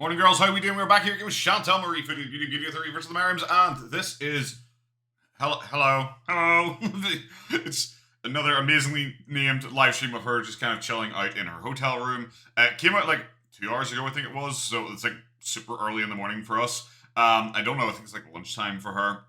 Morning, girls. How are we doing? We're back here again with Chantal Marie, Foodie Beauty, Beauty Theory versus the Marims, and this is hello. It's another amazingly named live stream of her just kind of chilling out in her hotel room. It came out like 2 hours ago, I think it was, so it's like super early in the morning for us. I don't know. I think it's like lunchtime for her.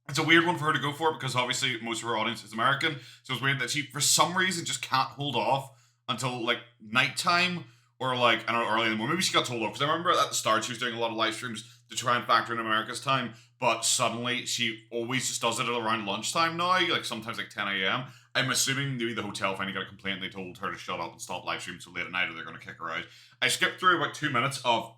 It's a weird one for her to go for because obviously most of her audience is American, so it's weird that she, for some reason, just can't hold off until like nighttime. Or like, I don't know, early in the morning. Maybe she got told off. Because I remember at the start she was doing a lot of live streams to try and factor in America's time. But suddenly she always just does it at around lunchtime now. Like sometimes like 10 a.m. I'm assuming maybe the hotel finally got a complaint and they told her to shut up and stop live streaming so late at night or they're going to kick her out. I skipped through about 2 minutes of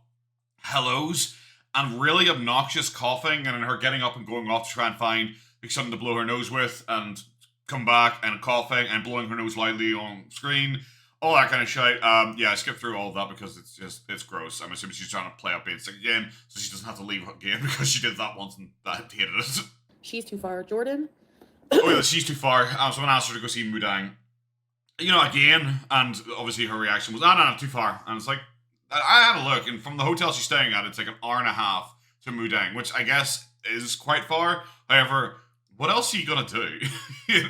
hellos and really obnoxious coughing and her getting up and going off to try and find like something to blow her nose with and come back and coughing and blowing her nose loudly on screen. All that kind of shit. Yeah, I skipped through all of that because it's gross. I'm assuming she's trying to play up basic again, so she doesn't have to leave again because she did that once and that hated it. She's too far. Jordan? Oh yeah, she's too far. Someone asked her to go see Mudang. You know, again, and obviously her reaction was, no, too far. And it's like, I had a look, and from the hotel she's staying at, it's like an hour and a half to Mudang, which I guess is quite far. However, what else are you gonna do?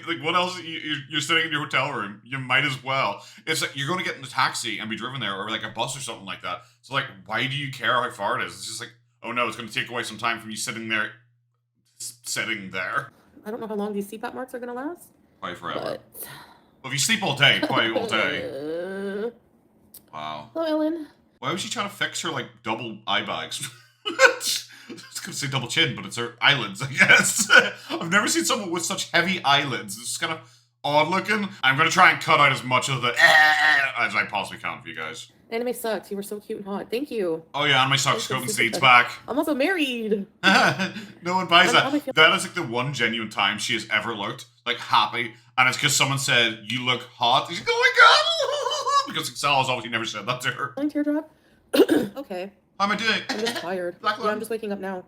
Like, what else? You're sitting in your hotel room. You might as well. It's like you're gonna get in a taxi and be driven there, or like a bus or something like that. So like, why do you care how far it is? It's just like, oh no, it's gonna take away some time from you sitting there. I don't know how long these CPAP marks are gonna last. Probably forever. But... Well, if you sleep all day, probably all day. Wow. Hello, Ellen. Why was she trying to fix her like double eye bags? I was gonna say double chin, but it's her eyelids, I guess. I've never seen someone with such heavy eyelids. It's kind of odd looking. I'm gonna try and cut out as much of the as I possibly can for you guys. Anime sucks. You were so cute and hot. Thank you. Oh yeah, anime sucks. Scope and Seeds back. I'm also married. No one buys that. That is like the one genuine time she has ever looked like happy, and it's because someone said you look hot. She's like, oh my god, because Salah's obviously never said that to her. Teardrop. Okay. How am I doing? I'm just tired. Yeah, I'm just waking up now.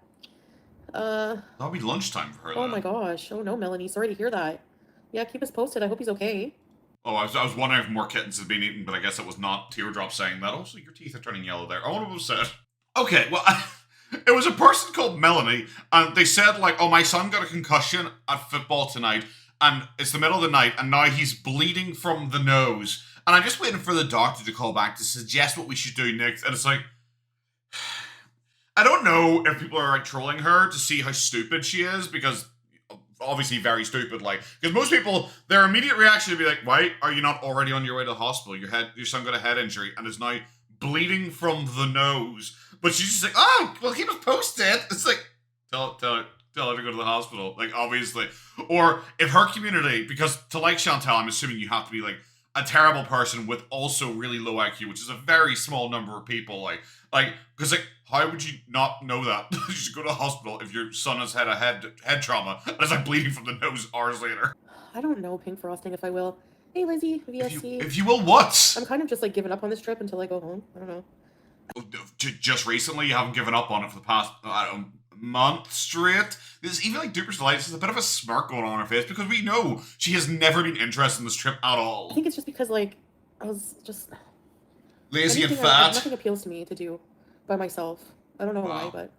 That'll be lunchtime for her. Oh my gosh. Oh no, Melanie. Sorry to hear that. Yeah, keep us posted. I hope he's okay. Oh, I was wondering if more kittens had been eaten, but I guess it was not Teardrop saying that. Also, your teeth are turning yellow there. I wonder what was said. Okay, well, it was a person called Melanie, and they said, like, oh, my son got a concussion at football tonight, and it's the middle of the night, and now he's bleeding from the nose. And I'm just waiting for the doctor to call back to suggest what we should do next. And it's like, I don't know if people are like trolling her to see how stupid she is, because obviously very stupid, like, because most people, their immediate reaction would be like, why are you not already on your way to the hospital? Your son got a head injury and is now bleeding from the nose. But she's just like, oh, well, keep us posted. It's like, tell her to go to the hospital, like, obviously. Or if her community, because to like Chantal, I'm assuming you have to be like a terrible person with also really low IQ, which is a very small number of people, like, because like, how would you not know that? You should go to the hospital if your son has had a head trauma and is like bleeding from the nose hours later. I don't know pink frosting if I will. Hey Lizzie, VSC. If you will what? I'm kind of just like giving up on this trip until I go home. I don't know. Just recently, you haven't given up on it for the past, month straight. There's even like Duper's Delight. There's a bit of a smirk going on her face because we know she has never been interested in this trip at all. I think it's just because like I was just lazy and fat. Nothing appeals to me to do by myself. I don't know why, but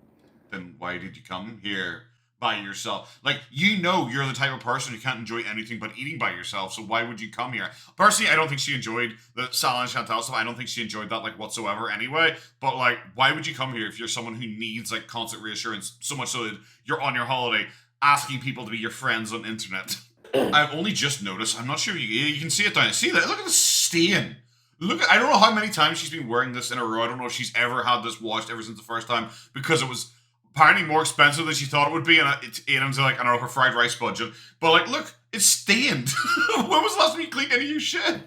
then why did you come here by yourself? Like, you know you're the type of person who can't enjoy anything but eating by yourself, so why would you come here? Personally, I don't think she enjoyed the Salah and Chantal stuff. I don't think she enjoyed that, like, whatsoever anyway. But, like, why would you come here if you're someone who needs, like, constant reassurance, so much so that you're on your holiday asking people to be your friends on the internet? I've only just noticed, I'm not sure you can see it down. See that? Look at the stain. Look, I don't know how many times she's been wearing this in a row. I don't know if she's ever had this washed ever since the first time, because it was apparently more expensive than she thought it would be, and it ate into, like, I don't know, her fried rice budget. But, like, look, it's stained. When was the last time you cleaned any of your shit?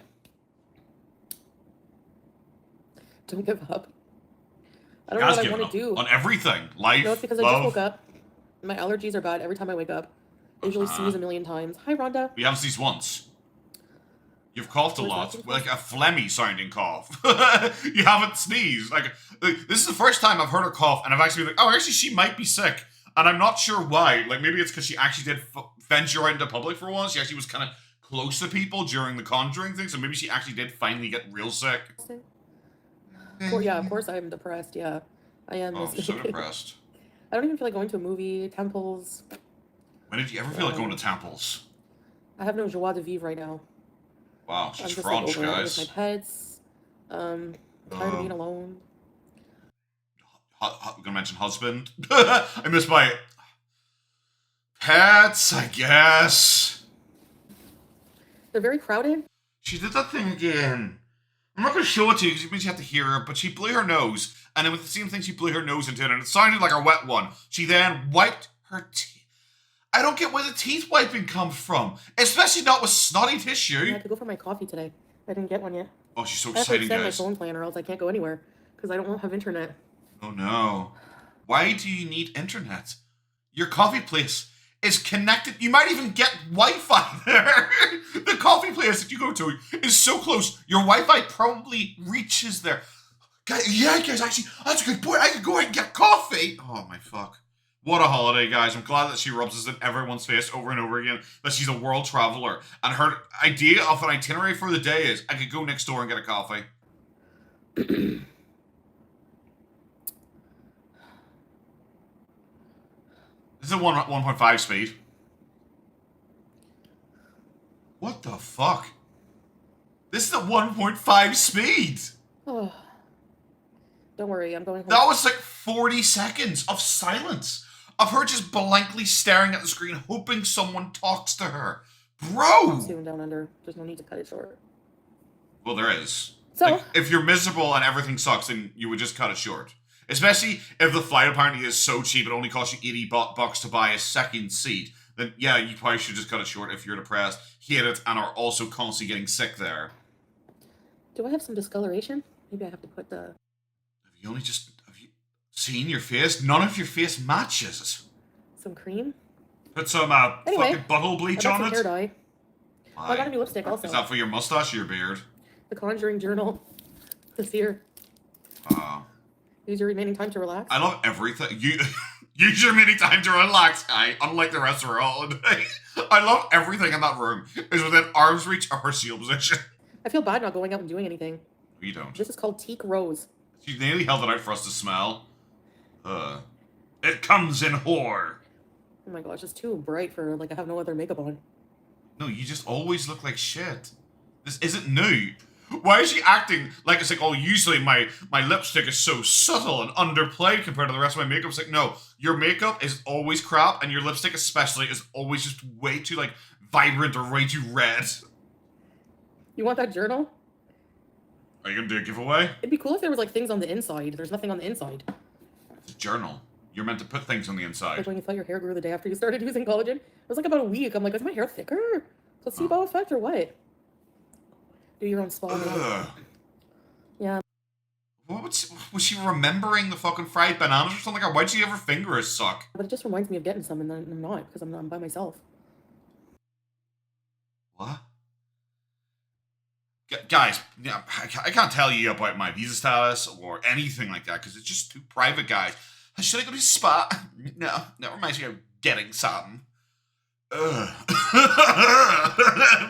Don't give up. I don't know what I want to do. On everything. Life, no, it's because love. I just woke up. My allergies are bad every time I wake up. I usually sneeze a million times. Hi, Rhonda. We haven't sneezed once. You've coughed a lot, like a phlegmy sounding cough. You haven't sneezed. Like, this is the first time I've heard her cough, and I've actually been like, oh, actually, she might be sick. And I'm not sure why. Like, maybe it's because she actually did venture out into public for once. She actually was kind of close to people during the Conjuring thing, so maybe she actually did finally get real sick. Yeah, of course I'm depressed. Yeah, I am Oh, this I'm so week. depressed. I don't even feel like going to a movie, temples. When did you ever feel like going to temples? I have no joie de vivre right now. Wow, I'm she's just like French, over it. I miss my guys. pets. I'm tired of being alone. I'm gonna mention husband. I miss my pets, I guess. They're very crowded. She did that thing again. I'm not gonna show it to you because it means you have to hear it, but she blew her nose, and then with the same thing she blew her nose into it, and it sounded like a wet one. She then wiped her teeth. I don't get where the teeth wiping comes from, especially not with snotty I tissue. had to go for my coffee today. I didn't get one yet. Oh, she's so I have to exciting, extend my guys. phone plan or else I can't go anywhere because I don't have internet. Oh no. Why do you need internet? Your coffee place is connected. You might even get Wi-Fi there. The coffee place that you go to is so close. Your Wi-Fi probably reaches there. Yeah, guys, actually, that's a good point. I could go out and get coffee. Oh my fuck. What a holiday, guys. I'm glad that she rubs this in everyone's face over and over again, that she's a world traveler. And her idea of an itinerary for the day is, I could go next door and get a coffee. This is a 1.5 speed. What the fuck? This is a 1.5 speed. Oh, don't worry, I'm going home. That was like 40 seconds of silence. Of her just blankly staring at the screen, hoping someone talks to her. Bro! Soon down under. There's no need to cut it short. Well, there is. So, like, if you're miserable and everything sucks, then you would just cut it short. Especially if the flight apparently is so cheap, it only costs you 80 bucks to buy a second seat. Then, yeah, you probably should just cut it short if you're depressed, hate it, and are also constantly getting sick there. do I have some discoloration? Maybe I have to put the... Have you seen your face? None of your face matches. some cream? Put some Anyway, fucking butthole bleach I got on some it. hair dye. Why? Oh, I got a new lipstick also. Is that for your mustache or your beard? The Conjuring Journal. This year. Use your remaining time to relax. I love everything. Use your mini time to relax, guy. Unlike the rest of her holiday. I love everything in that room. Is within arm's reach of her seal position. I feel bad not going out and doing anything. You don't. This is called Teak Rose. She nearly held it out for us to smell. It comes in whore. Oh my gosh, it's too bright for, like, I have no other makeup on. No, you just always look like shit. This isn't new. Why is she acting like it's like, oh, usually my lipstick is so subtle and underplayed compared to the rest of my makeup? It's like, no, your makeup is always crap, and your lipstick especially is always just way too, like, vibrant or way too red. You want that journal? Are you gonna do a giveaway? It'd be cool if there was, like, things on the inside. There's nothing on the inside. It's a journal. You're meant to put things on the inside. Like when you thought your hair grew the day after you started using collagen. It was like about a week. I'm like, is my hair thicker? Placebo effect or what? Do your own spa. Yeah. What was she remembering the fucking fried bananas or something? Or why'd she have her fingers suck? But it just reminds me of getting some, and then I'm not, because I'm by myself. What? Guys, yeah, I can't tell you about my visa status or anything like that because it's just too private, guys. Should I go to the spa? No, that reminds me of getting something. Ugh.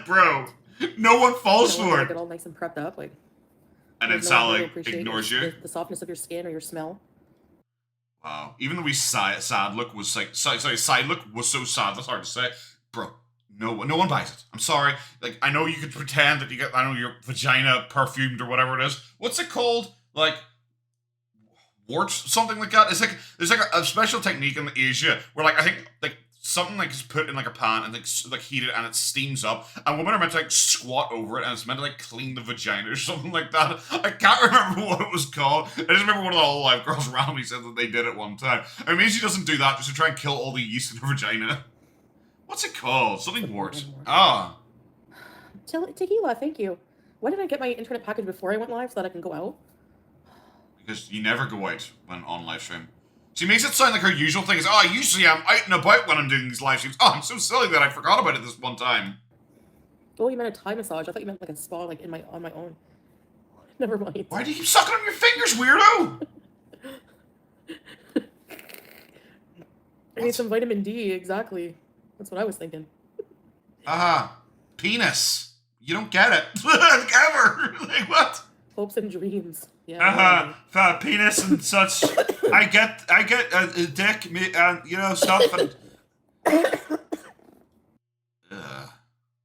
Bro, no one falls for it. Get all nice and prepped up, like. And then Salah ignores you. The softness of your skin or your smell. Wow. Even though sad look was like, side look was so sad, that's hard to say. Bro, no one buys it. I'm sorry. Like, I know you could pretend that you get, I don't know, your vagina perfumed or whatever it is. What's it called? Like, warts, something like that. It's like, there's like a special technique in Asia where, like, I think, like, something like is put in like a pan and like heated and it steams up, and women are meant to like squat over it and it's meant to like clean the vagina or something like that. I can't remember what it was called. I just remember one of the Whole Life girls randomly said that they did it one time. I mean, she doesn't do that just to try and kill all the yeast in her vagina. What's it called? Something wart. Tequila, thank you. Why did I get my internet package before I went live so that I can go out? Because you never go out when on live stream. She makes it sound like her usual thing is, oh, usually I'm out and about when I'm doing these live streams. Oh, I'm so silly that I forgot about it this one time. Oh, you meant a Thai massage. I thought you meant like a spa, like on my own. Never mind. Why do you keep sucking on your fingers, weirdo? I need some vitamin D, exactly. That's what I was thinking. Penis. You don't get it. Ever. Like, what? hopes and dreams. Yeah. For penis and such. I get a dick, you know, stuff and.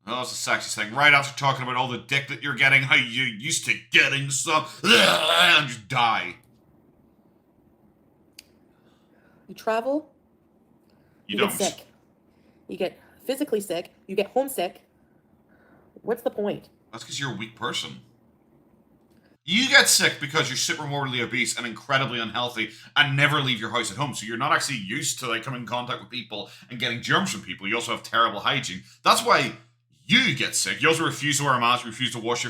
Oh, it's a sexy thing. Right after talking about all the dick that you're getting, how you're used to getting some, and just die. You travel. You get don't. sick. You get physically sick. You get homesick. What's the point? That's because you're a weak person. You get sick because you're super morbidly obese and incredibly unhealthy and never leave your house at home. So you're not actually used to like coming in contact with people and getting germs from people. You also have terrible hygiene. That's why you get sick. You also refuse to wear a mask, refuse to wash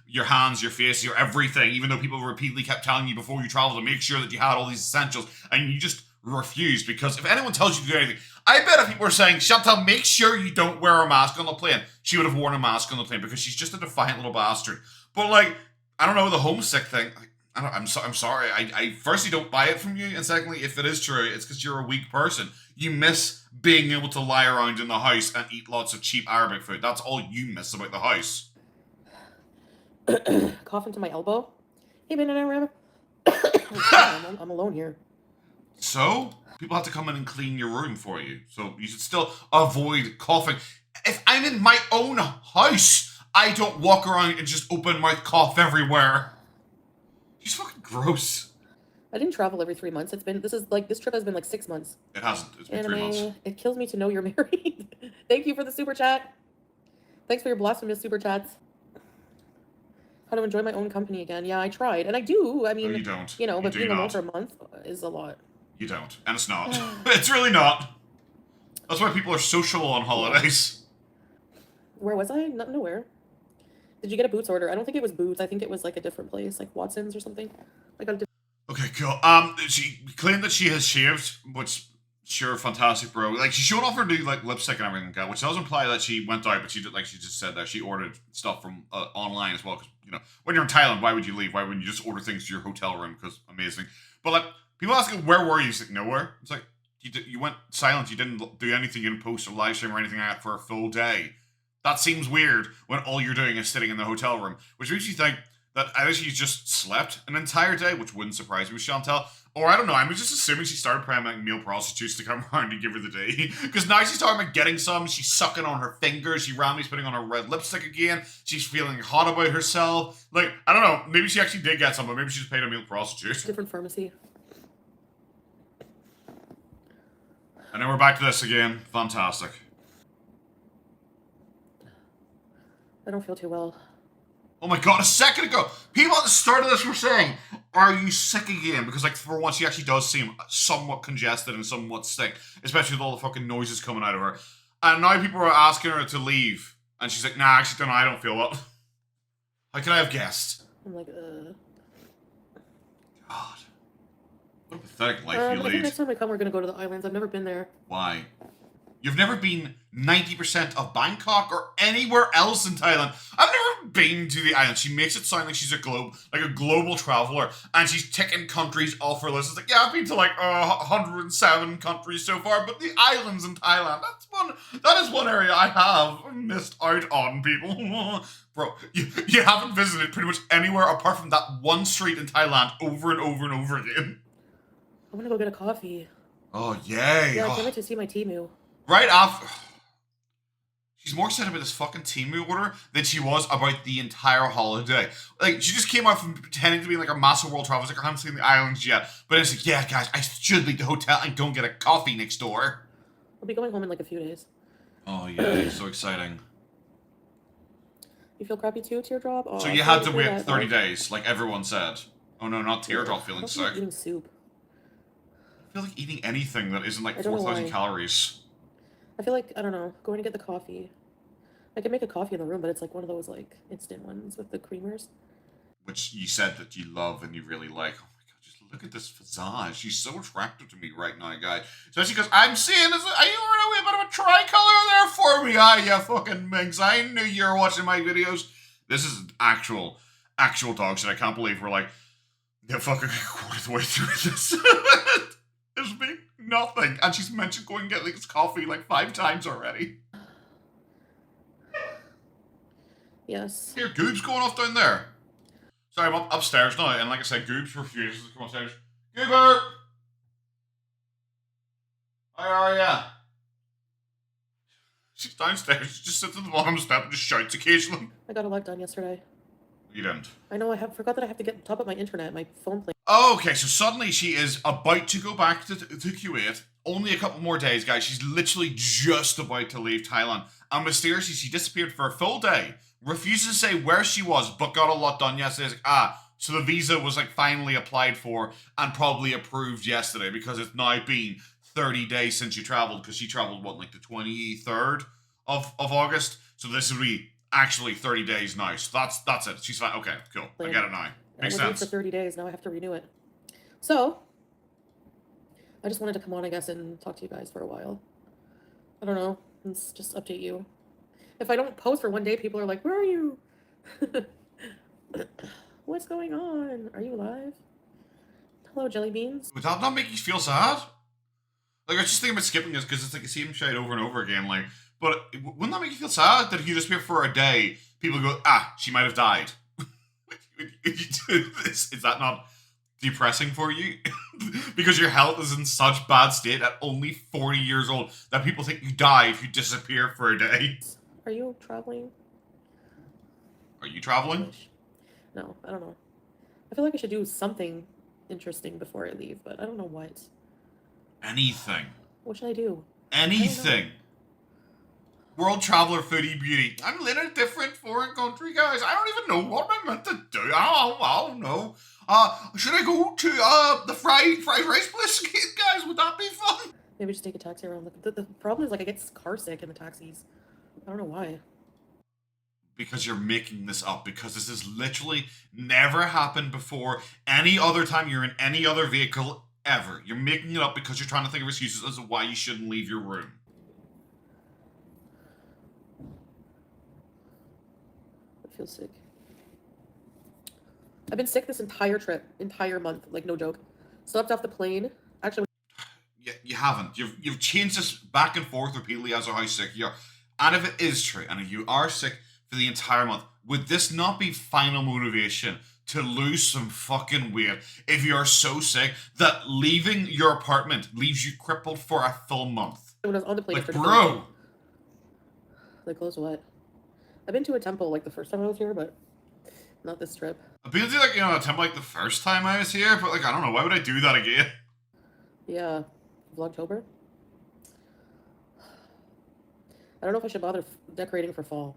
your hands, your face, your everything, even though people repeatedly kept telling you before you travel to make sure that you had all these essentials, and you just refuse. Because if anyone tells you to do anything, I bet if people were saying, Chantal, make sure you don't wear a mask on the plane, she would have worn a mask on the plane because she's just a defiant little bastard. But like, I don't know, the homesick thing, I'm sorry. I firstly don't buy it from you, and secondly, if it is true, it's because you're a weak person. You miss being able to lie around in the house and eat lots of cheap Arabic food. That's all you miss about the house. Cough into my elbow. Hey, man, I'm alone here. So, people have to come in and clean your room for you. So, you should still avoid coughing. If I'm in my own house, I don't walk around and just open mouth cough everywhere. It's fucking gross. I didn't travel every 3 months. This trip has been like 6 months. It hasn't. It's been 3 months. It kills me to know you're married. Thank you for the super chat. Thanks for your blasphemous super chats. How to enjoy my own company again. Yeah, I tried. And I do. I mean, no, you don't. You know, but being alone not. for a month is a lot. You don't. And it's not. It's really not. That's why people are social on holidays. Where was I? Nowhere. Did you get a Boots order? I don't think it was Boots. I think it was like a different place, like Watson's or something. I got a Okay, cool. She claimed that she has shaved, which, sure, fantastic, bro. Like, she showed off her new, like, lipstick and everything, which does imply that she went out, but she did, like she just said that she ordered stuff from online as well, because, you know, when you're in Thailand, why would you leave? Why wouldn't you just order things to your hotel room? Because, amazing. But, like, people ask, where were you? It's like, nowhere. It's like, you went silent, you didn't do anything, you didn't post or live stream or anything like that for a full day. That seems weird when all you're doing is sitting in the hotel room, which makes you think that either she just slept an entire day, which wouldn't surprise me with Chantal, or I don't know, I'm just assuming she started praying like male prostitutes to come around and give her the day. Because now she's talking about getting some, she's sucking on her fingers, she randomly's putting on her red lipstick again, she's feeling hot about herself. Like, I don't know, maybe she actually did get some, but maybe she just paid a male prostitute. different pharmacy. And then we're back to this again. Fantastic. I don't feel too well. Oh my god, a second ago, people at the start of this were saying, are you sick again? Because, like, for once, she actually does seem somewhat congested and somewhat sick, especially with all the fucking noises coming out of her. And now people are asking her to leave. And she's like, nah, actually, I don't feel well. How can I have guessed? I'm like, God. What a pathetic life you I think lead. next time I come, we're going to go to the islands. I've never been there. Why? You've never been 90% of Bangkok or anywhere else in Thailand. I've never been to the island. She makes it sound like she's a global traveler, and she's ticking countries off her list. It's like, yeah, I've been to like 107 countries so far, but the islands in Thailand, that is one area I have missed out on, people. Bro, you haven't visited pretty much anywhere apart from that one street in Thailand over and over and over again. I want to go get a coffee. Oh, yay. Yeah, I can't wait to see my Temu. Right after... She's more excited about this fucking Temu order than she was about the entire holiday. Like, she just came out from pretending to be like a massive world traveler. It's like, I haven't seen the islands yet. But it's like, yeah, guys, I should leave the hotel and go and get a coffee next door. I'll be going home in like a few days. Oh, yeah, so exciting. You feel crappy too, Teardrop? Oh, So you had to wait 30 days, like everyone said. Oh no, not Teardrop feeling sick. Eating soup. I feel like eating anything that isn't like I don't know 4,000 why. calories. I feel like, I don't know, going to get the coffee. I can make a coffee in the room, but it's like one of those like instant ones with the creamers. Which you said that you love and you really like. Oh my god, just look at this visage. She's so attractive to me right now, guys. Especially because I'm seeing, are you running a bit of a tricolor there for me? Ah, you fucking minx. I knew you were watching my videos. This is actual dog shit. I can't believe we're like, yeah, fucking a quarter of the way through this. There's been nothing. And she's mentioned going and get this coffee like 5 times already. Yes. Here, Goob's going off down there. Sorry, I'm upstairs now, and like I said, Goobs refuses to come upstairs. Goober! How are ya? She's downstairs. She just sits at the bottom step and just shouts occasionally. I got a lot done yesterday. You didn't. I know, forgot that I have to get top up my internet, my phone plan. Oh, okay, so suddenly she is about to go back to Kuwait. Only a couple more days, guys. She's literally just about to leave Thailand. And mysteriously, she disappeared for a full day. Refuses to say where she was, but got a lot done yesterday. It's like, so the visa was like finally applied for and probably approved yesterday because it's now been 30 days since you traveled, because she traveled, what, like the 23rd of August? So this will be actually 30 days now. So that's it. She's fine. Okay, cool. I get it now. Makes sense. For 30 days. Now I have to renew it. So, I just wanted to come on, I guess, and talk to you guys for a while. I don't know. Let's just update you. If I don't post for one day, people are like, where are you? What's going on? Are you alive? Hello, jelly beans. Would that not make you feel sad? Like, I was just thinking about skipping this because it's like you see him shout over and over again. Like, but wouldn't that make you feel sad that if you disappear for a day, people go, she might have died? Is that not depressing for you? Because your health is in such bad state at only 40 years old that people think you die if you disappear for a day. Are you traveling? Are you traveling? No, I don't know. I feel like I should do something interesting before I leave, but I don't know what. Anything. What should I do? Anything. World traveler, foodie beauty. I'm in a different foreign country, guys. I don't even know what I'm meant to do. I don't know. Should I go to the fried rice place again, guys? Would that be fun? Maybe just take a taxi around. The problem is, like, I get car sick in the taxis. I don't know why. Because you're making this up. Because this has literally never happened before. Any other time you're in any other vehicle ever. You're making it up because you're trying to think of excuses as to why you shouldn't leave your room. I feel sick. I've been sick this entire month, like no joke. Slept off the plane. Actually, yeah, you haven't. You've changed this back and forth repeatedly as to how sick you are. And if it is true, and if you are sick for the entire month, would this not be final motivation to lose some fucking weight if you are so sick that leaving your apartment leaves you crippled for a full month? when I was on the plane, Like, bro. They closed what? I've been to a temple like the first time I was here, but not this trip. I've been to, like, a temple like the first time I was here, but, like, I don't know, why would I do that again? Yeah, Vlogtober. I don't know if I should bother decorating for fall.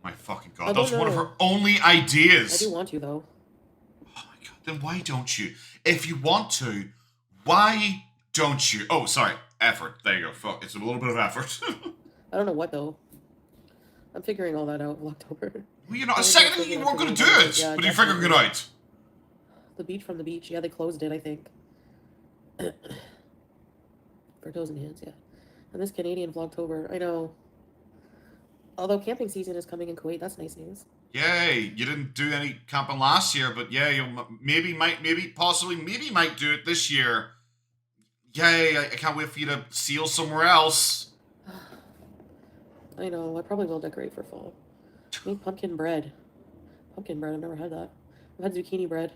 My fucking god, that was one of her only ideas. I do want to, though. Oh my god, then why don't you? If you want to, why don't you? Oh, sorry, effort. There you go. Fuck, it's a little bit of effort. I don't know what, though. I'm figuring all that out in October. Well, a second ago you weren't going to do it, but you're figuring it out. The beach from the beach. Yeah, they closed it, I think. For toes and hands, yeah. And this Canadian Vlogtober, I know. Although camping season is coming in Kuwait, that's nice news. Yay, you didn't do any camping last year, but yeah, you might do it this year. Yay, I can't wait for you to seal somewhere else. I know, I probably will decorate for fall. Make pumpkin bread. Pumpkin bread, I've never had that. I've had zucchini bread.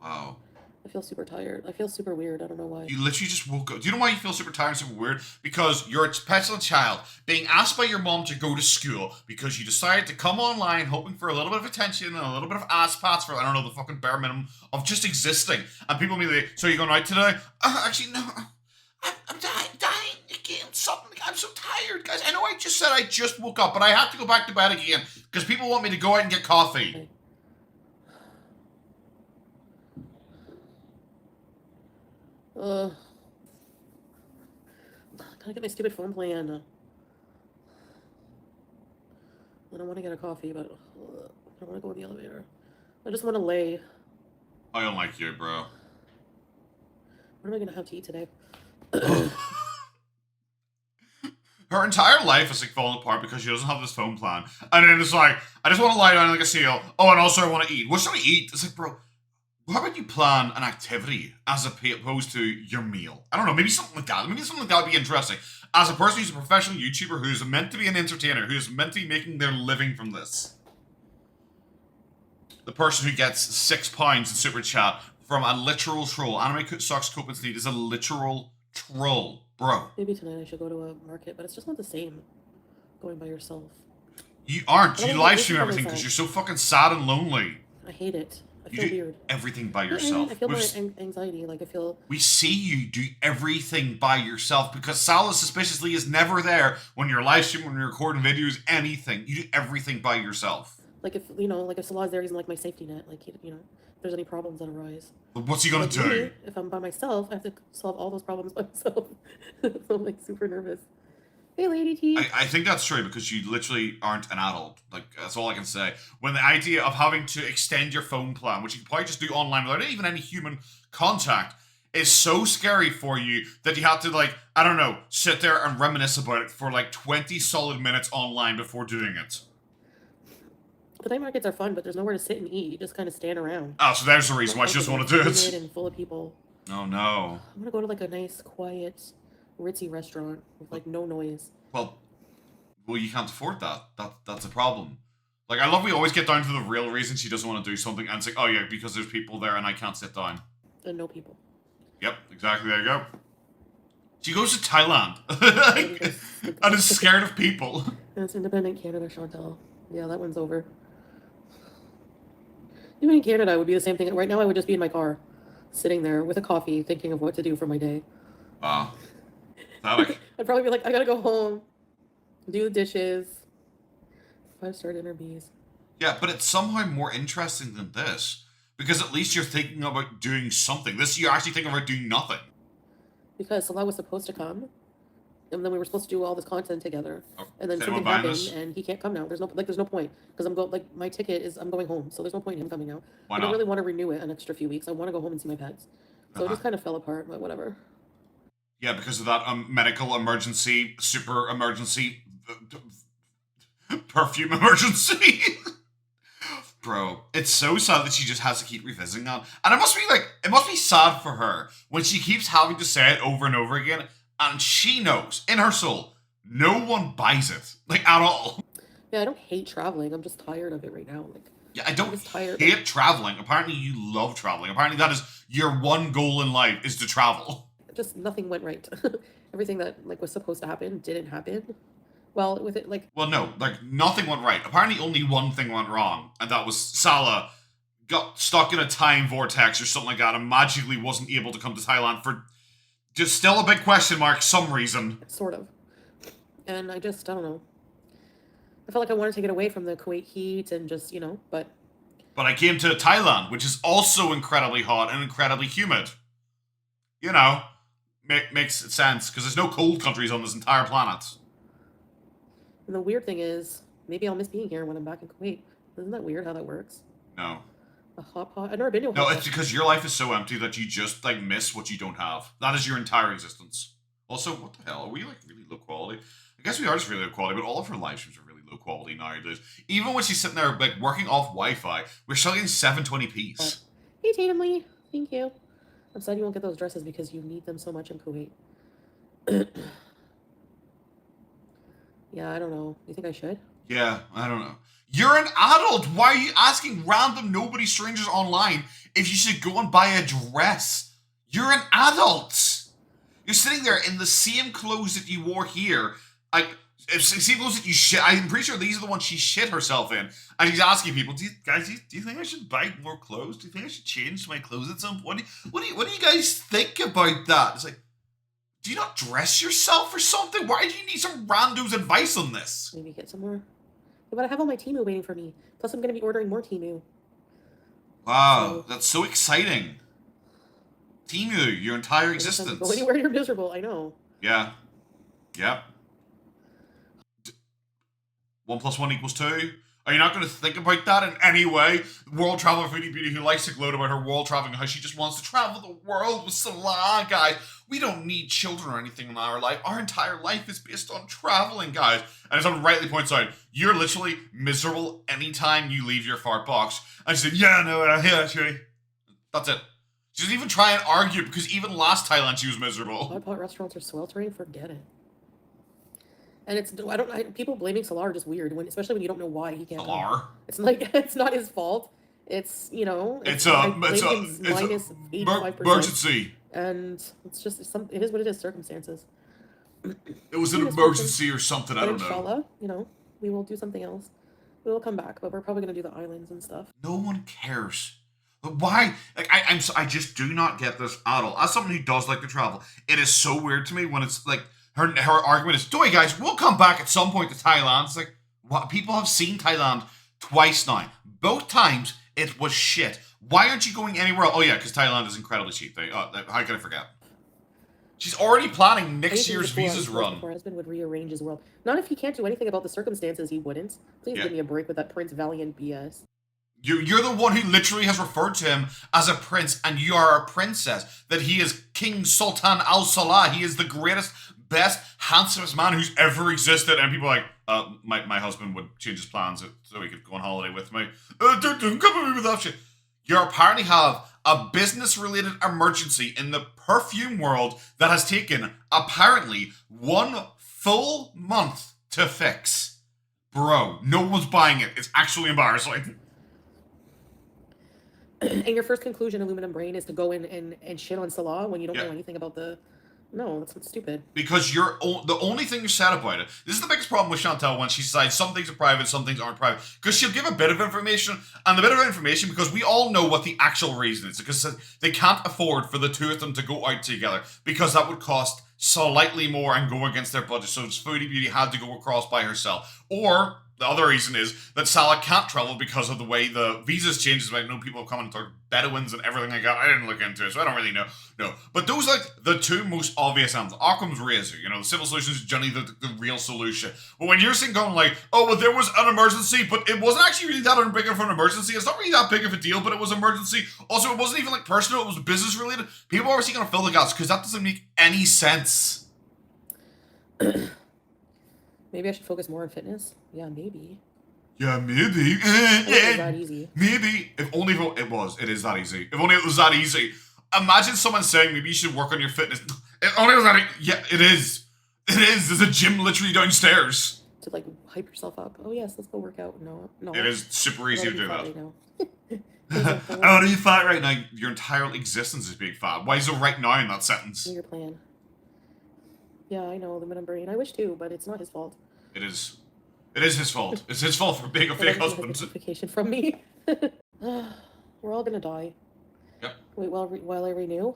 Wow. I feel super tired. I feel super weird. I don't know why. You literally just woke up. Do you know why you feel super tired and super weird? Because you're a petulant child being asked by your mom to go to school because you decided to come online hoping for a little bit of attention and a little bit of ass pats for, I don't know, the fucking bare minimum of just existing. And people be like, so you're going out today? Actually, no. I'm dying again. Something. I'm so tired, guys. I know I just said I just woke up, but I have to go back to bed again because people want me to go out and get coffee. Okay. Gotta get my stupid phone plan. I don't want to get a coffee, but I don't want to go in the elevator. I just want to lay. I don't like you, bro. What am I gonna have to eat today? Her entire life is like falling apart because she doesn't have this phone plan. And then it's like, I just want to lie down like a seal. Oh, and also I want to eat. What should I eat? It's like, bro, how about you plan an activity as opposed to your meal? I don't know, maybe something like that. Maybe something like that would be interesting. As a person who's a professional YouTuber who's meant to be an entertainer, who's meant to be making their living from this. the person who gets £6 in super chat from a literal troll. Anime Socks Coupons Need is a literal troll, bro. Maybe tonight I should go to a market, but it's just not the same going by yourself. You aren't. I don't You like live it stream by everything myself. because you're so fucking sad and lonely. I hate it. I You feel do weird. everything by Yeah, yourself. I feel my anxiety. Like I feel. We see you do everything by yourself because Salah suspiciously is never there when you're live streaming, when you're recording videos, anything. You do everything by yourself. Like if if Salah's there, he's like my safety net. Like if there's any problems that arise. But what's he gonna do? Me, if I'm by myself, I have to solve all those problems by myself. So I'm like super nervous. Hey, Lady T. I think that's true because you literally aren't an adult. Like, that's all I can say. When the idea of having to extend your phone plan, which you can probably just do online without even any human contact, is so scary for you that you have to, like, I don't know, sit there and reminisce about it for like 20 solid minutes online before doing it. The night markets are fun, but there's nowhere to sit and eat. You just kind of stand around. Oh, so there's the reason why she doesn't want to do it. And full of people. Oh, no. I'm going to go to, like, a nice, quiet, ritzy restaurant with, like, no noise. Well, you can't afford that. That's a problem. Like, I love we always get down to the real reason she doesn't want to do something, and it's like, oh yeah, because there's people there and I can't sit down. And no people. Yep, exactly, there you go. She goes to Thailand and is scared of people. And it's independent Canada, Chantal. Yeah, that one's over. Even in Canada, it would be the same thing. Right now, I would just be in my car, sitting there with a coffee, thinking of what to do for my day. Wow. Pathetic. I'd probably be like, I gotta go home, do the dishes. 5-star dinner bees. Yeah, but it's somehow more interesting than this. Because at least you're thinking about doing something. This, you're actually thinking about doing nothing. Because Salah was supposed to come, and then we were supposed to do all this content together. Oh, and then something happened, and he can't come now. There's no point. Because my ticket is, I'm going home, so there's no point in him coming now. Why I not? don't really want to renew it an extra few weeks. I want to go home and see my pets. So it just kind of fell apart, but whatever. Yeah, because of that medical emergency, super emergency, perfume emergency. Bro, it's so sad that she just has to keep revisiting that. And it must be sad for her when she keeps having to say it over and over again, and she knows, in her soul, no one buys it. Like, at all. Yeah, I don't hate traveling. I'm just tired of it right now. Like, yeah, I don't I'm just tired hate traveling. Apparently you love traveling. Apparently that is your one goal in life, is to travel. Just nothing went right. Everything that was supposed to happen didn't happen. Well, with it well, no, nothing went right. Apparently only one thing went wrong, and that was Salah got stuck in a time vortex or something like that and magically wasn't able to come to Thailand for just still a big question mark, some reason. Sort of. And I don't know. I felt like I wanted to get away from the Kuwait heat and just, but I came to Thailand, which is also incredibly hot and incredibly humid. Makes sense, because there's no cold countries on this entire planet. And the weird thing is, maybe I'll miss being here when I'm back in Kuwait. Isn't that weird how that works? No. A hot pot? I've never been to a hot No, pot. it's because your life is so empty that you just, miss what you don't have. That is your entire existence. Also, what the hell? Are we, really low quality? I guess we are just really low quality, but all of her live streams are really low quality nowadays. Even when she's sitting there, working off Wi-Fi, we're still getting 720p's. Hey, Tatum Lee. Thank you. I'm sad you won't get those dresses because you need them so much in Kuwait. Yeah, I don't know. You think I should? Yeah, I don't know. You're an adult! Why are you asking random nobody strangers online if you should go and buy a dress? You're an adult! You're sitting there in the same clothes that you wore here. Same clothes that you shit. I'm pretty sure these are the ones she shit herself in. And she's asking people, do you think I should buy more clothes? Do you think I should change my clothes at some point? What do you guys think about that? It's like, do you not dress yourself or something? Why do you need some rando's advice on this? Maybe get some more. Yeah, but I have all my Temu waiting for me. Plus, I'm going to be ordering more Temu. Wow, that's so exciting. Temu, your entire existence. Go anywhere you're miserable, I know. Yeah. Yep. 1 + 1 = 2. Are you not going to think about that in any way? World traveler Foodie Beauty, who likes to gloat about her world traveling, how she just wants to travel the world with Salah, guys. We don't need children or anything in our life. Our entire life is based on traveling, guys. And as someone rightly points out, you're literally miserable anytime you leave your fart box. And she said, yeah, no, yeah, sure. That's it. She doesn't even try and argue, because even last Thailand she was miserable. Hot pot restaurants are sweltering, forget it. And people blaming Salah are just weird, especially when you don't know why he can't. Salah? It's like, it's not his fault. It's, you know, It's I a blame him minus 85%. emergency. And it's just, it is what it is, circumstances. It was an Misfortune. emergency or something, I But don't know. inshallah, you know, we will do something else. We will come back, but we're probably going to do the islands and stuff. No one cares. But why? Like, I just do not get this at all. As someone who does like to travel, it is so weird to me when it's like, her argument is, don't worry guys, we'll come back at some point to Thailand. It's like, what? People have seen Thailand twice now. Both times, it was shit. Why aren't you going anywhere else? Oh yeah, because Thailand is incredibly cheap. How can I forget? She's already planning next year's visas run. Her husband would rearrange his world. Not if he can't do anything about the circumstances, he wouldn't. Please give me a break with that Prince Valiant BS. You're the one who literally has referred to him as a prince, and you are a princess. That he is King Sultan Al Salah. He is the greatest, best, handsomest man who's ever existed. And people are like, my husband would change his plans so he could go on holiday with me. Don't come at me with that shit. You apparently have a business-related emergency in the perfume world that has taken, apparently, 1 full month to fix. Bro, no one's buying it. It's actually embarrassing. And your first conclusion, aluminum brain, is to go in and shit on Salah when you don't know anything about the... No, that's stupid. Because the only thing you said about it, this is the biggest problem with Chantal when she decides some things are private, some things aren't private. Because she'll give a bit of information, and the bit of information, because we all know what the actual reason is. Because they can't afford for the two of them to go out together, because that would cost slightly more and go against their budget. So Foodie Beauty had to go across by herself. Or the other reason is that Salah can't travel because of the way the visas changes. I know people have come and talked Bedouins and everything like that. I didn't look into it, so I don't really know. No, but those are like the two most obvious answers. Occam's razor, you know, the simple solution is generally the real solution. But when you're saying going like, oh, well, there was an emergency, but it wasn't actually really that big of an emergency. It's not really that big of a deal, but it was an emergency. Also, it wasn't even like personal; it was business related. People are obviously going to fill the gaps because that doesn't make any sense. Maybe I should focus more on fitness. Yeah, maybe. Yeah, maybe. It's that easy. Maybe. If only it was. It is that easy. If only it was that easy. Imagine someone saying maybe you should work on your fitness. If only it was that easy. Yeah, it is. It is. There's a gym literally downstairs. To like hype yourself up. Oh yes, let's go work out. No. It is super easy to do that. Right now. I want to be fat right now. Your entire existence is being fat. Why is it right now in that sentence? Your plan. Yeah, I know, aluminum brain. I wish too, but it's not his fault. It is. It is his fault. It's his fault for being a fake husband. Notification from me. We're all gonna die. Yep. Wait, while I renew.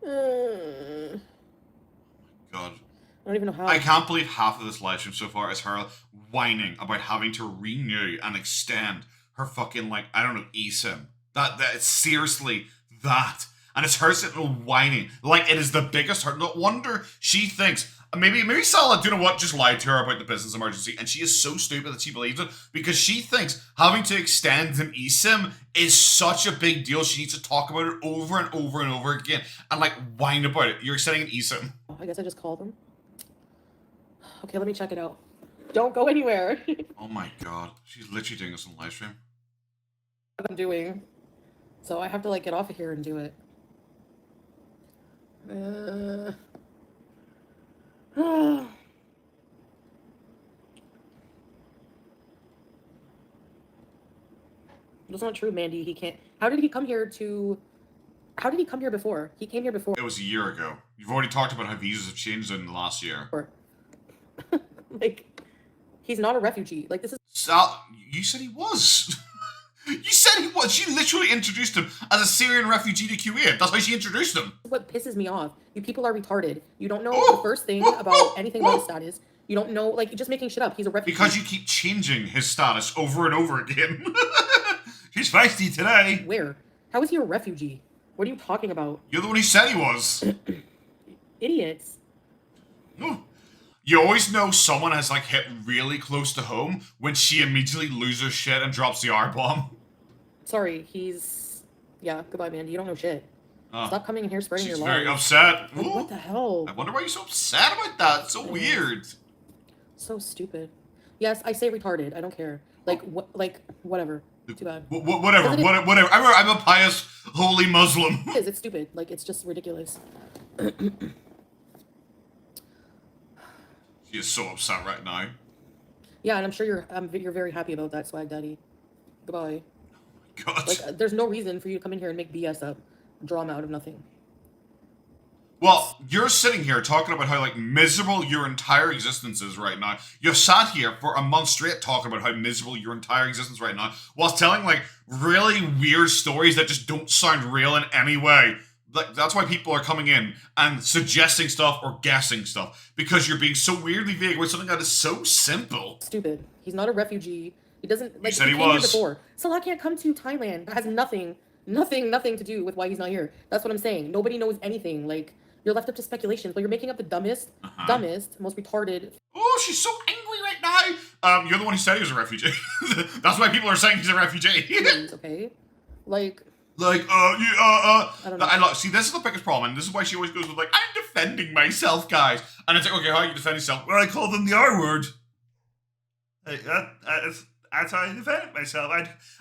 God. I don't even know how. I can't believe half of this live stream so far is her whining about having to renew and extend her fucking, like, I don't know, eSIM. That it's seriously that. And it's her sitting and whining. Like, it is the biggest hurt. No wonder she thinks, maybe Salah, do you know what, just lied to her about the business emergency. And she is so stupid that she believes it. Because she thinks having to extend an eSIM is such a big deal. She needs to talk about it over and over and over again. And, like, whine about it. You're extending an eSIM. I guess I just called them. Okay, let me check it out. Don't go anywhere. Oh my god. She's literally doing this on live stream. What I'm doing. So I have to, like, get off of here and do it. That's not true, Mandy. He can't. How did he come here before? He came here before. It was a year ago. You've already talked about how visas have changed in the last year. Like, he's not a refugee. Like, this is... You said he was. You said he was. She literally introduced him as a Syrian refugee to Kuwait. That's how she introduced him. What pisses me off. You people are retarded. You don't know the first thing about anything about his status. You don't know, like, you're just making shit up. He's a refugee. Because you keep changing his status over and over again. He's feisty today. Where? How is he a refugee? What are you talking about? You're the one who said he was. Idiots. You always know someone has, like, hit really close to home when she immediately loses shit and drops the R-bomb. Sorry, he's... Yeah, goodbye, Mandy. You don't know shit. Stop coming in here spreading your lies. She's very upset. Like, what the hell? I wonder why you're so upset about that. It's so weird. So stupid. Yes, I say retarded. I don't care. Like, whatever. Too bad. Whatever. I'm a pious, holy Muslim. It is. It's stupid. Like, it's just ridiculous. She is so upset right now. Yeah, and I'm sure you're very happy about that, Swag Daddy. Goodbye. god. Like, there's no reason for you to come in here and make BS up, drama out of nothing. Well, you're sitting here talking about how, like, miserable your entire existence is right now. You've sat here for a month straight talking about how miserable your entire existence right now, whilst telling, like, really weird stories that just don't sound real in any way. Like, that's why people are coming in and suggesting stuff or guessing stuff, because you're being so weirdly vague with something that is so simple. Stupid. He's not a refugee. He doesn't, like, You said he came here was. before. Salah can't come to Thailand. That has nothing to do with why he's not here. That's what I'm saying. Nobody knows anything. Like, you're left up to speculations, but you're making up the dumbest, most retarded. Oh, she's so angry right now. You're the one who said he was a refugee. That's why people are saying he's a refugee. Okay? Like, I don't know. See, this is the biggest problem, and this is why she always goes with, like, I'm defending myself, guys. And it's like, okay, how are you defending yourself? Well, I call them the R word. That's how I defend myself.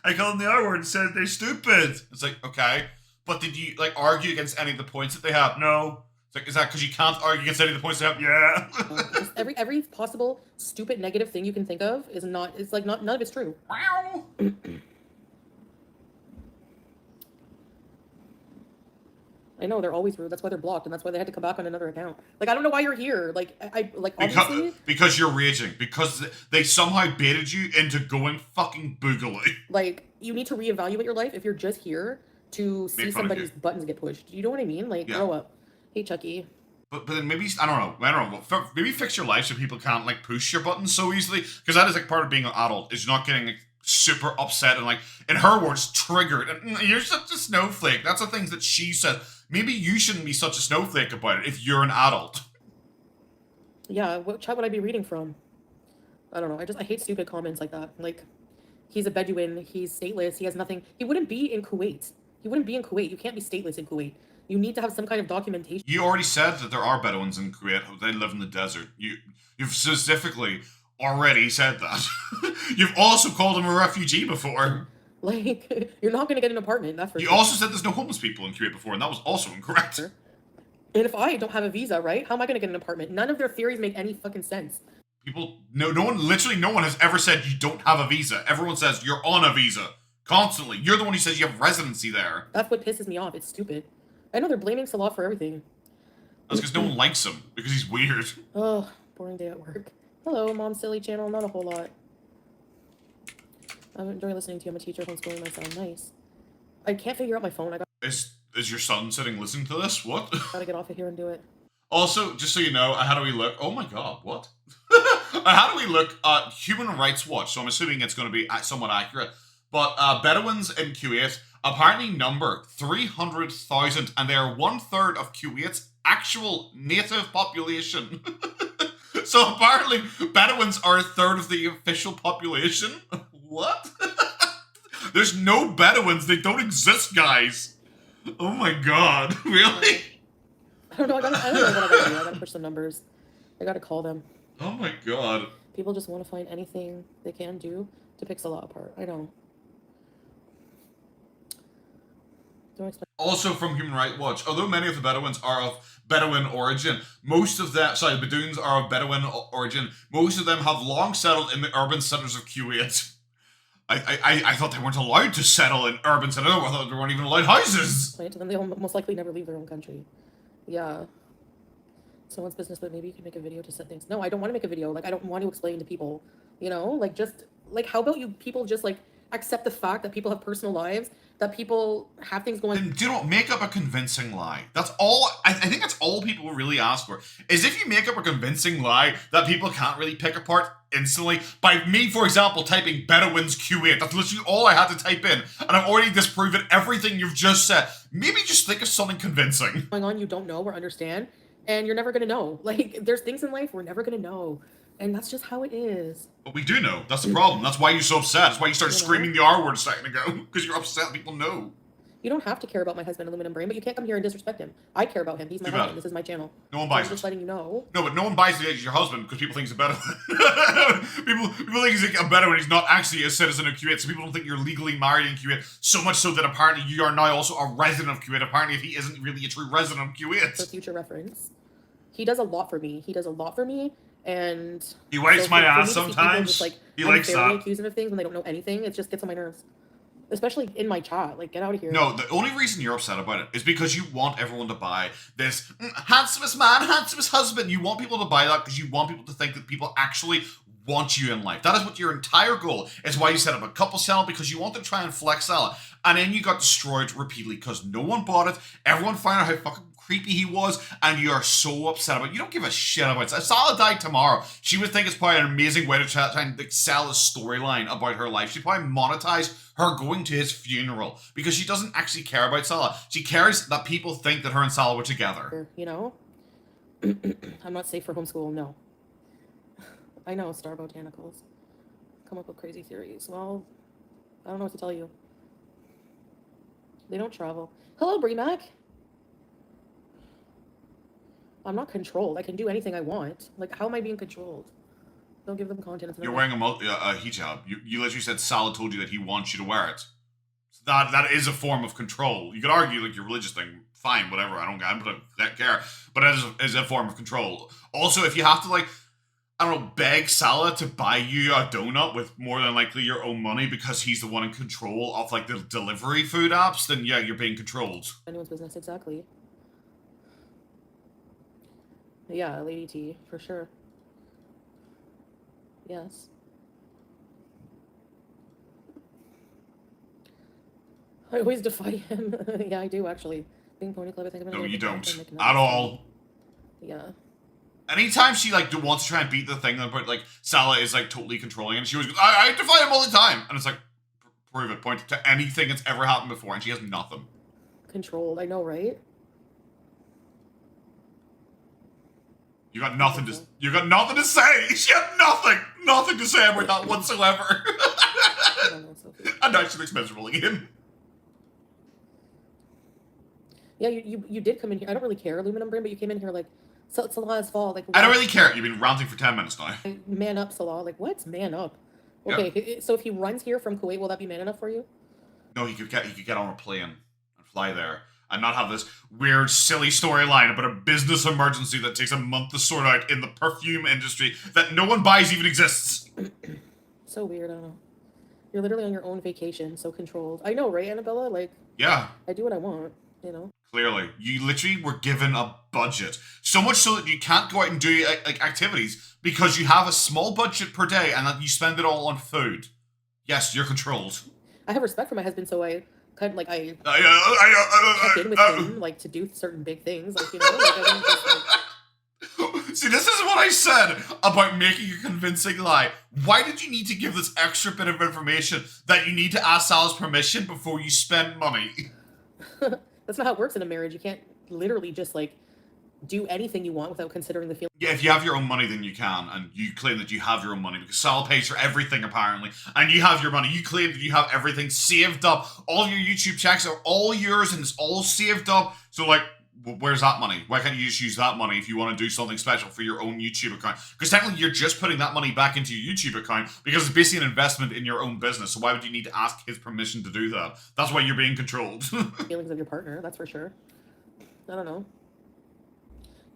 I call them the R word and said they're stupid. It's like, okay, but did you, like, argue against any of the points that they have? No. It's like, is that because you can't argue against any of the points they have? Yeah. Just every possible stupid negative thing you can think of is not. It's like none of it's true. Wow. I know they're always rude. That's why they're blocked, and that's why they had to come back on another account. Like, I don't know why you're here. Like, obviously, because you're raging. Because they somehow baited you into going fucking boogly. like, you need to reevaluate your life if you're just here to see somebody's buttons get pushed. You know what I mean? Like, grow up. Hey, Chucky. But then maybe, I don't know. Maybe fix your life so people can't, like, push your buttons so easily. Because that is, like, part of being an adult, is not getting, like, super upset and, like, in her words, triggered. And you're such a snowflake. That's the things that she said. Maybe you shouldn't be such a snowflake about it if you're an adult. Yeah, what chat would I be reading from? I don't know. I hate stupid comments like that. Like, he's a Bedouin. He's stateless. He has nothing. He wouldn't be in Kuwait. You can't be stateless in Kuwait. You need to have some kind of documentation. You already said that there are Bedouins in Kuwait. They live in the desert. You've specifically already said that. You've also called him a refugee before. Like, you're not going to get an apartment, that's for sure. You also said there's no homeless people in Kuwait before, and that was also incorrect. And if I don't have a visa, right, how am I going to get an apartment? None of their theories make any fucking sense. No one has ever said you don't have a visa. Everyone says you're on a visa. Constantly. You're the one who says you have residency there. That's what pisses me off. It's stupid. I know they're blaming Salah for everything. That's because no one likes him, because he's weird. Oh, boring day at work. Hello, Mom Silly channel. Not a whole lot. I'm enjoying listening to you. I'm a teacher homeschooling my son. Nice. I can't figure out my phone. Is your son sitting listening to this? What? Gotta get off of here and do it. Also, just so you know, how do we look? Oh my god, what? How do we look? Human Rights Watch, so I'm assuming it's going to be somewhat accurate. But Bedouins in Kuwait apparently number 300,000, and they are 1/3 of Kuwait's actual native population. So apparently, Bedouins are 1/3 of the official population. What? There's no Bedouins. They don't exist, guys. Oh my god. Really? I don't know. I don't know what I gotta do. I gotta push some numbers. I gotta call them. Oh my god. People just want to find anything they can do to pick Salah apart. I know. Also from Human Rights Watch, although many of the Bedouins are of Bedouin origin, Bedouins are of Bedouin origin, most of them have long settled in the urban centers of Kuwait. I thought they weren't allowed to settle in urban centers. I thought they weren't even allowed houses. Right, then they'll most likely never leave their own country. Yeah. It's no one's business, but maybe you can make a video to set things. No, I don't want to make a video. Like, I don't want to explain to people, you know? Like, just, like, how about you people just, like, accept the fact that people have personal lives, that people have things going... Then do not make up a convincing lie. That's all... I think that's all people really ask for. Is if you make up a convincing lie that people can't really pick apart instantly, by me, for example, typing Bedouins Kuwait. That's literally all I had to type in, and I've already disproven everything you've just said. Maybe just think of something convincing. Going on you don't know or understand, and you're never going to know. Like, there's things in life we're never going to know. And that's just how it is. But we do know. That's the problem. That's why you're so upset. That's why you started screaming the R word a second ago. Because you're upset people know. You don't have to care about my husband, Aluminum Brain, but you can't come here and disrespect him. I care about him. He's my husband. This is my channel. No one buys it. I'm just letting you know. No, but no one buys it as your husband because people think he's a Bedouin. people think he's a Bedouin. He's not actually a citizen of Kuwait, so people don't think you're legally married in Kuwait. So much so that apparently you are now also a resident of Kuwait. Apparently he isn't really a true resident of Kuwait. For future reference. He does a lot for me. And he wipes my ass sometimes. Just, like, he likes that. Accuse him of things when they don't know anything. It just gets on my nerves. especially in my chat. Like, get out of here. No, the only reason you're upset about it is because you want everyone to buy this handsomest man, handsomest husband. You want people to buy that because you want people to think that people actually want you in life. That is what your entire goal is. Why you set up a couple sale, because you want to try and flex Salah. And then you got destroyed repeatedly because no one bought it. Everyone found out how fucking creepy he was, and you are so upset about it. You don't give a shit about it. If Salah died tomorrow, she would think it's probably an amazing way to try and sell a storyline about her life. She'd probably monetize her going to his funeral because she doesn't actually care about Salah. She cares that people think that her and Salah were together. You know? I'm not safe for homeschool, no. I know, Star Botanicals. Come up with crazy theories. Well, I don't know what to tell you. They don't travel. Hello, Bree-Mac. I'm not controlled. I can do anything I want. Like, how am I being controlled? Don't give them content. You're wearing a hijab. You literally said Salah told you that he wants you to wear it. So that is a form of control. You could argue like your religious thing, fine, whatever. I don't care. But it is a form of control. Also, if you have to like, I don't know, beg Salah to buy you a donut with more than likely your own money because he's the one in control of like the delivery food apps, then yeah, you're being controlled. Anyone's business, exactly. Yeah, Lady T, for sure. Yes. I always defy him. Yeah, I do, actually. Being Pony Club, I think I'm gonna No, you don't. at At all. Yeah. Anytime she like wants to try and beat the thing about like Salah is like totally controlling, and she always goes, I defy him all the time, and it's like, prove it, point to anything that's ever happened before, and she has nothing. Controlled, I know, right? You got nothing to say. She had nothing to say about that whatsoever. I don't know, Sophie. And now she looks miserable again. Yeah, you did come in here. I don't really care, Aluminum Brain, but you came in here like, Salah's fault. Like, I don't really care. You've been ranting for 10 minutes now. Man up, Salah. Like, what's man up? Okay, yeah. So if he runs here from Kuwait, will that be man enough for you? No, he could get on a plane and fly there and not have this weird, silly storyline about a business emergency that takes a month to sort out in the perfume industry that no one buys even exists. So weird, I don't know. You're literally on your own vacation, so controlled. I know, right, Annabella? Like, yeah. I do what I want, you know? Clearly. You literally were given a budget. So much so that you can't go out and do like activities because you have a small budget per day and that you spend it all on food. Yes, you're controlled. I have respect for my husband, so I kind of like I check in with him like to do certain big things, like, you know, like I wouldn't just like... See, this is what I said about making a convincing lie. Why did you need to give this extra bit of information that you need to ask Sal's permission before you spend money? That's not how it works in a marriage. You can't literally just like do anything you want without considering the feeling. Yeah, if you have your own money, then you can, and you claim that you have your own money because Sal pays for everything apparently, and you have your money. You claim that you have everything saved up. All your YouTube checks are all yours, and it's all saved up. So like, where's that money? Why can't you just use that money if you want to do something special for your own YouTube account? Because technically you're just putting that money back into your YouTube account because it's basically an investment in your own business. So why would you need to ask his permission to do that? That's why you're being controlled. Feelings of your partner, that's for sure. I don't know.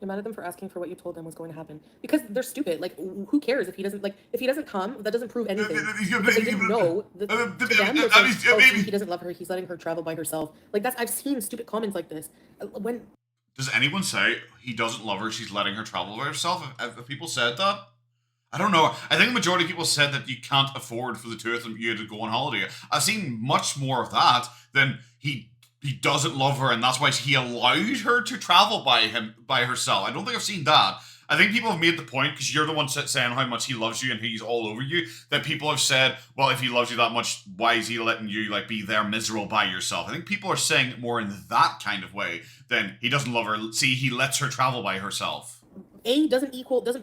You're mad at them for asking for what you told them was going to happen. Because they're stupid. Like, who cares if he doesn't come, that doesn't prove anything. Because they didn't know. To them, they're like, oh, he doesn't love her, he's letting her travel by herself. Like, I've seen stupid comments like this. Does anyone say he doesn't love her, she's letting her travel by herself? Have people said that? I don't know. I think the majority of people said that you can't afford for the two of them you to go on holiday. I've seen much more of that than he doesn't love her and that's why he allowed her to travel by herself. I don't think I've seen that. I think people have made the point, because you're the one saying how much he loves you and he's all over you, that people have said, well, if he loves you that much, why is he letting you like be there miserable by yourself? I think people are saying it more in that kind of way than he doesn't love her. See, he lets her travel by herself. A doesn't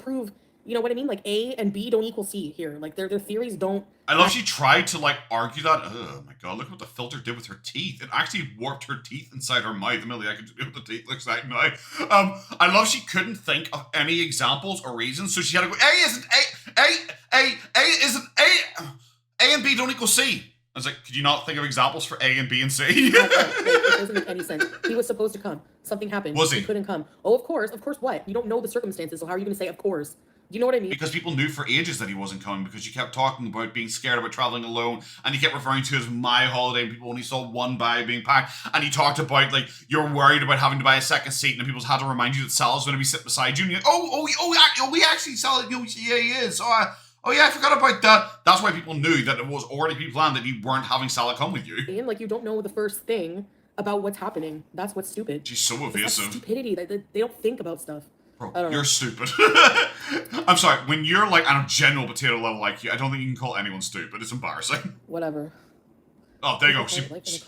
prove, you know what I mean? Like A and B don't equal C here. Like their theories don't. I love she tried to like argue that. Oh my god, look what the filter did with her teeth. It actually warped her teeth inside her mouth. Emily, I can do what the teeth looks like now. I love she couldn't think of any examples or reasons, so she had to go, A isn't A and B don't equal C. I was like, could you not think of examples for A and B and C? It doesn't make any sense. He was supposed to come. Something happened. Was he? He couldn't come. Oh, of course. Of course what? You don't know the circumstances, so how are you going to say of course? You know what I mean? Because people knew for ages that he wasn't coming because you kept talking about being scared about traveling alone and you kept referring to it as my holiday and people only saw one bag being packed and you talked about like you're worried about having to buy a second seat and people had to remind you that Salah's going to be sitting beside you and you're like, we actually Salah, yeah, he is. Oh yeah, I forgot about that. That's why people knew that it was already pre-planned that you weren't having Salah come with you. And like you don't know the first thing about what's happening. That's what's stupid. She's so evasive. It's stupidity. They don't think about stuff. Bro, you're stupid. I'm sorry, when you're like on a general potato level like you, I don't think you can call anyone stupid. It's embarrassing. Whatever. Oh, there you go.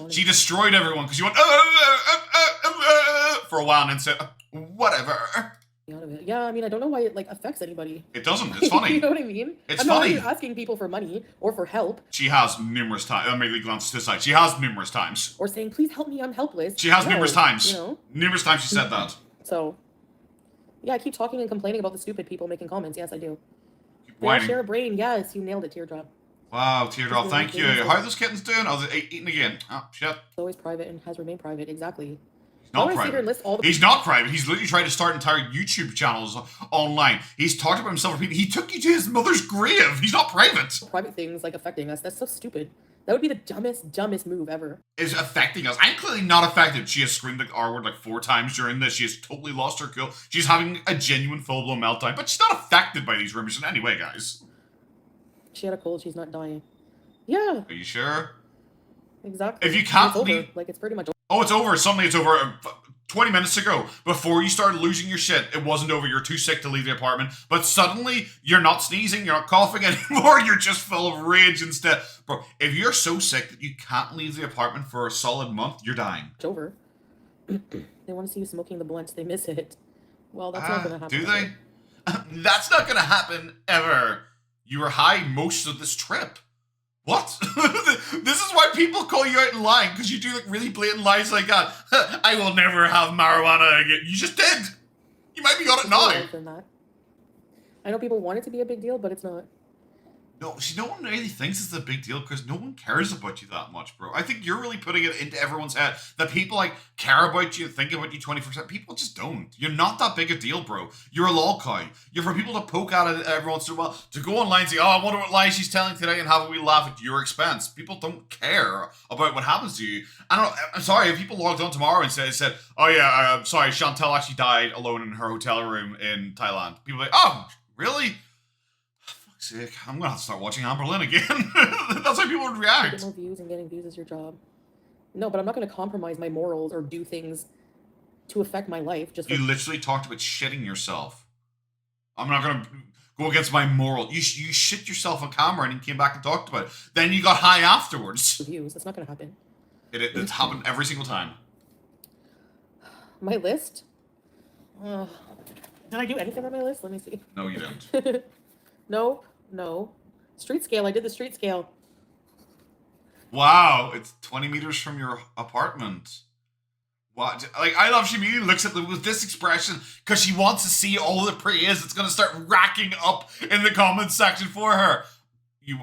She destroyed everyone because you went for a while and then said, whatever. Yeah, I mean, I don't know why it like affects anybody. It doesn't. It's funny. You know what I mean? It's funny. I'm not asking people for money or for help. She has numerous times. I immediately glanced to the side. She has numerous times. Or saying, please help me, I'm helpless. She has numerous times. You know? Numerous times she said that. So, yeah, I keep talking and complaining about the stupid people making comments. Yes, I do. Keep whining. Share a brain. Yes, you nailed it, Teardrop. Wow, Teardrop, thank you. How are those kittens doing? Oh, they're eating again. Oh, shit. It's always private and has remained private. Exactly. Not private. He's not private. He's literally trying to start entire YouTube channels online. He's talked about himself repeatedly. He took you to his mother's grave. He's not private. Private things like affecting us. That's so stupid. That would be the dumbest move ever. Is affecting us. I'm clearly not affected. She has screamed the R word like 4 times during this. She has totally lost her cool. She's having a genuine full-blown meltdown. But she's not affected by these rumors in any way, guys. She had a cold. She's not dying. Yeah. Are you sure? Exactly. If you can't it's over. Like, it's pretty much over. Oh, it's over. Suddenly it's over. 20 minutes ago, before you started losing your shit, it wasn't over. You're too sick to leave the apartment. But suddenly, you're not sneezing, you're not coughing anymore. You're just full of rage instead. Bro, if you're so sick that you can't leave the apartment for a solid month, you're dying. It's over. They want to see you smoking the blunts. They miss it. Well, that's not going to happen. Do they? That's not going to happen ever. You were high most of this trip. What? This is why people call you out in lying, because you do like really blatant lies like that. I will never have marijuana again. You just did. You might be on it now. I know people want it to be a big deal, but it's not. No, see, no one really thinks it's a big deal because no one cares about you that much, bro. I think you're really putting it into everyone's head that people like care about you, think about you 24%. People just don't. You're not that big a deal, bro. You're a lol cow. You're for people to poke at it every once in a while, to go online and say, oh, I wonder what lies she's telling today and have a wee laugh at your expense. People don't care about what happens to you. I'm sorry, if people logged on tomorrow and said, oh yeah, sorry, Chantal actually died alone in her hotel room in Thailand. People are like, oh, really? Sick. I'm gonna have to start watching Amber Lynn again. That's how people would react. Get more views, and getting views is your job. No, but I'm not gonna compromise my morals or do things to affect my life. You literally talked about shitting yourself. I'm not gonna go against my moral. You shit yourself on camera and you came back and talked about it. Then you got high afterwards. Views. That's not gonna happen. It's happened every single time. My list. Did I do anything on my list? Let me see. No, you didn't. Nope. No. Street scale. I did the street scale. Wow, it's 20 meters from your apartment. What? Like, I love she immediately looks at them with this expression because she wants to see all the praise. It's going to start racking up in the comments section for her. You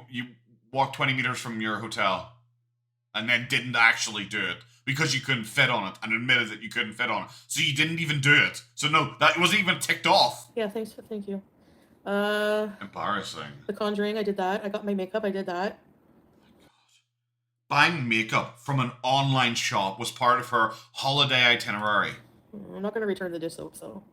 walked 20 meters from your hotel and then didn't actually do it because you couldn't fit on it and admitted that you couldn't fit on it. So you didn't even do it. So no, that wasn't even ticked off. Yeah, thank you. Embarrassing. The Conjuring, I did that. I got my makeup, I did that. Buying makeup from an online shop was part of her holiday itinerary. I'm not going to return the dish soap, so...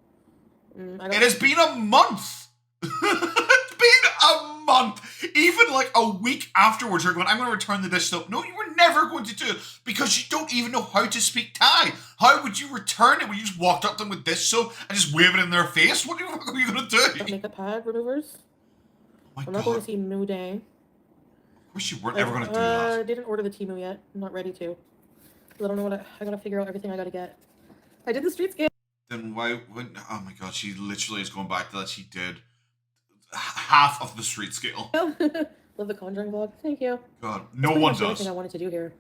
It has been a month! It's been a month! Even like a week afterwards, you're going, I'm going to return the dish soap. No, you were never going to do it because you don't even know how to speak Thai. How would you return it when you just walked up to them with dish soap and just wave it in their face? What are you going to do? Makeup pad removers. Oh I'm not going to see New Day. Of course you weren't ever going to do that. I didn't order the Temu yet. I'm not ready to. I don't know what I got to figure out everything I got to get. I did the street scale. Then why wouldn't... Oh my god, she literally is going back to that. She did half of the street scale. Love the Conjuring vlog. Thank you. God, no one does. Everything I wanted to do here.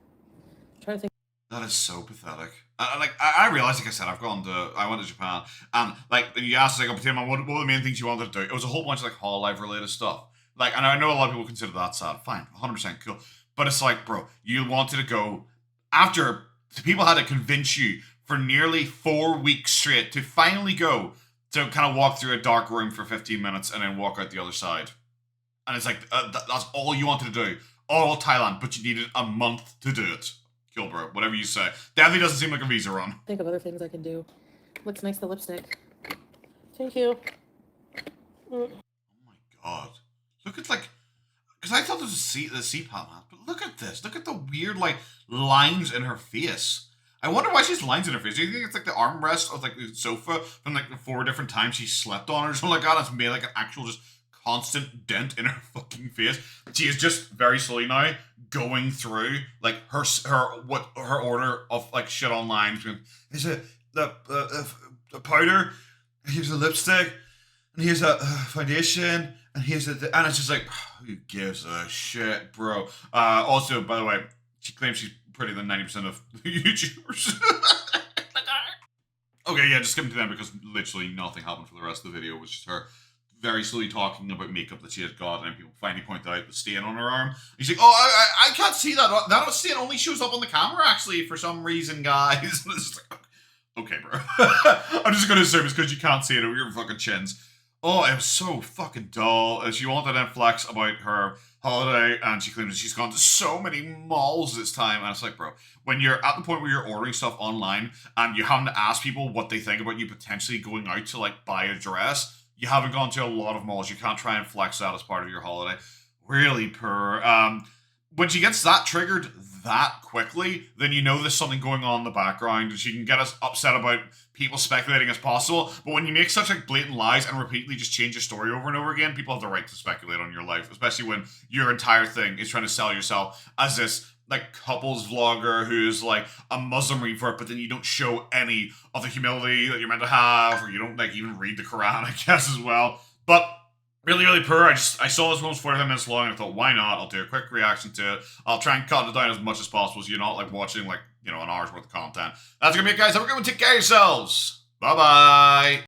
I'm trying to think. That is so pathetic. I realized, like I said, I went to Japan, and like you asked like, what were the main things you wanted to do? It was a whole bunch of like Hololive related stuff. Like, and I know a lot of people consider that sad. Fine, 100% cool. But it's like, bro, you wanted to go after people had to convince you for nearly 4 weeks straight to finally go. to kind of walk through a dark room for 15 minutes and then walk out the other side. And it's like, that's all you wanted to do. All Thailand, but you needed a month to do it. Cool, bro. Whatever you say. Definitely doesn't seem like a visa run. Think of other things I can do. Looks nice, the lipstick. Thank you. Oh my god. Look at, like... Because I thought this was the CPAP map, but look at this. Look at the weird, like, lines in her face. I wonder why she has lines in her face. Do you think it's like the armrest of like the sofa from like the 4 different times she slept on or something like that? It's made like an actual just constant dent in her fucking face. She is just very slowly now going through like her order of like shit online. Here's the powder, here's a lipstick, and here's a foundation, and here's and it's just like, who gives a shit, bro? Also, by the way, she claims she's prettier than 90% of YouTubers. Okay, yeah, just skipping to them because literally nothing happened for the rest of the video. It was just her very slowly talking about makeup that she had got, and people finally pointed out the stain on her arm. And she's like, oh, I can't see that. That stain only shows up on the camera, actually, for some reason, guys. It's just like, okay, bro. I'm just going to assume it's because you can't see it over your fucking chins. Oh, it was so fucking dull. She wanted to flex about her holiday, and she claims that she's gone to so many malls this time. And it's like, bro, when you're at the point where you're ordering stuff online and you having to ask people what they think about you potentially going out to like buy a dress, you haven't gone to a lot of malls. You can't try and flex that as part of your holiday. Really poor. When she gets that triggered that quickly, then you know there's something going on in the background, and she can get us upset about people speculating as possible. But when you make such like blatant lies and repeatedly just change your story over and over again, people have the right to speculate on your life, especially when your entire thing is trying to sell yourself as this like couples vlogger who's like a Muslim revert, but then you don't show any of the humility that you're meant to have, or you don't like even read the Quran, I guess, as well. But really, really poor. I saw this one was 45 minutes long, and I thought, why not? I'll do a quick reaction to it. I'll try and cut it down as much as possible so you're not like watching like, you know, an hour's worth of content. That's gonna be it, guys. Have a good one. Take care of yourselves. Bye-bye.